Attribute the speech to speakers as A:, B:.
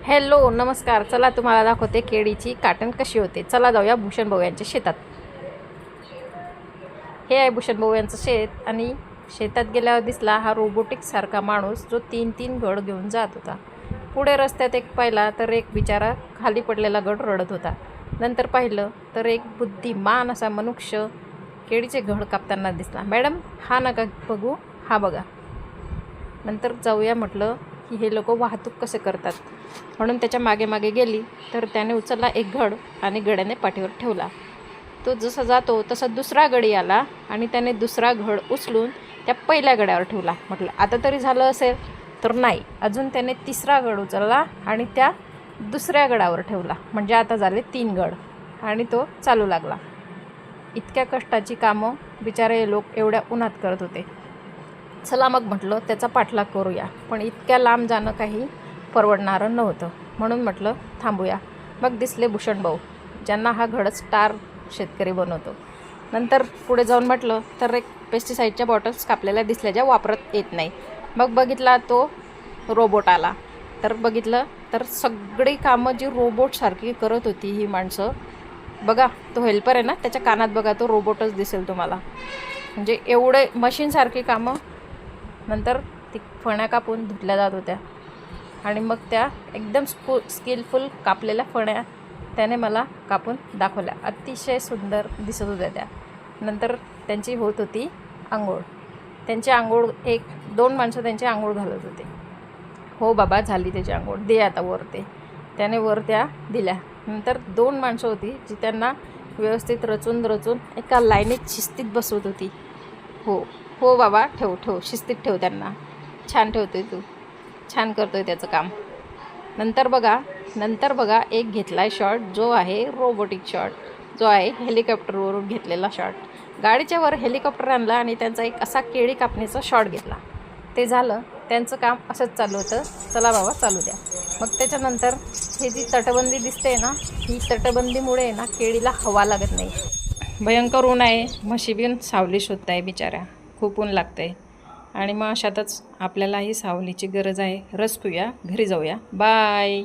A: Hello नमस्कार. चला तुम्हाला दाखवते केळीची काटण कशी होते. चला जाऊया भूषण भाऊ यांच्या शेतात. हे आहे भूषण भाऊ यांचं शेत आणि शेतात गेल्यावर दिसला हा रोबोटिक सारखा माणूस जो तीन तीन घड घेऊन जात होता. पुढे रस्त्यात एक पाहिला तर एक बिचारा खाली पडलेला घड रडत होता. नंतर पाहिलं तर एक बुद्धिमान असा मनुष्य केळीचे घड कापताना दिसला. मॅडम हा नका बघू, हा बघा. नंतर जाऊया म्हटलं की हे लोक वाहतूक कसे करतात, म्हणून त्याच्या मागे मागे गेली तर त्याने उचलला एक घड आणि गड्याने पाठीवर ठेवला. तो जसा जातो तसा दुसरा गडी आला आणि त्याने दुसरा घड उचलून त्या पहिल्या गड्यावर ठेवला. म्हटलं आता तरी झालं असेल, तर नाही, अजून त्याने तिसरा घड उचलला आणि त्या दुसऱ्या गडावर ठेवला. म्हणजे आता झाले 3 घड आणि तो चालू लागला. इतक्या कष्टाची कामं बिचारे हे लोक एवढ्या उन्हात करत होते. चला मग म्हटलं त्याचा पाठलाग करूया, पण इतक्या लांब जाणं काही परवडणारं नव्हतं, म्हणून म्हटलं थांबूया. मग दिसले भूषण भाऊ, ज्यांना हा घड स्टार शेतकरी बनवतो. नंतर पुढे जाऊन म्हटलं तर एक पेस्टिसाईडच्या बॉटल्स कापलेल्या दिसल्या ज्या वापरत येत नाही. मग बघितला तो रोबोट आला, तर बघितलं तर सगळी कामं जी रोबोटसारखी करत होती ही माणसं. बघा तो हेल्पर आहे ना, त्याच्या कानात बघा तो रोबोटच दिसेल तुम्हाला. म्हणजे एवढे मशीनसारखी कामं. नंतर ती फण्या कापून धुतल्या जात होत्या आणि मग त्या एकदम स्किलफुल कापलेल्या फण्या त्याने मला कापून दाखवल्या. अतिशय सुंदर दिसत होत्या त्या. नंतर त्यांची होत होती आंघोळ. त्यांची आंघोळ 1-2 माणसं त्यांची आंघोळ घालत होते. हो बाबा झाली त्याची आंघोळ, दे आता वर. त्याने वर त्या दिल्या. नंतर 2 माणसं होती जी त्यांना व्यवस्थित रचून एका लाईनीत शिस्तीत बसवत होती. हो बाबा, ठेव शिस्तीत ठेव त्यांना. छान ठेवतोय तू, छान करतोय त्याचं काम. नंतर बघा एक घेतलाय शॉट जो आहे रोबोटिक शॉट, जो आहे हेलिकॉप्टरवरून घेतलेला शॉट. गाडीच्या वर हेलिकॉप्टर आणला आणि त्यांचा एक असा केळी कापणीचा शॉट घेतला. ते झालं, त्यांचं काम असंच चालू होतं. चला बाबा चालू द्या. मग त्याच्यानंतर हे जी तटबंदी दिसते ना, ही तटबंदीमुळे ना केळीला हवा लागत नाही. भयंकर ऊन आहे, म्हशी बिन सावली शोधत आहे बिचाऱ्या, खूप ऊन लागतं आहे. आणि मग अशातच आपल्यालाही सावलीची गरज आहे. रस पिऊया, घरी जाऊया. बाय.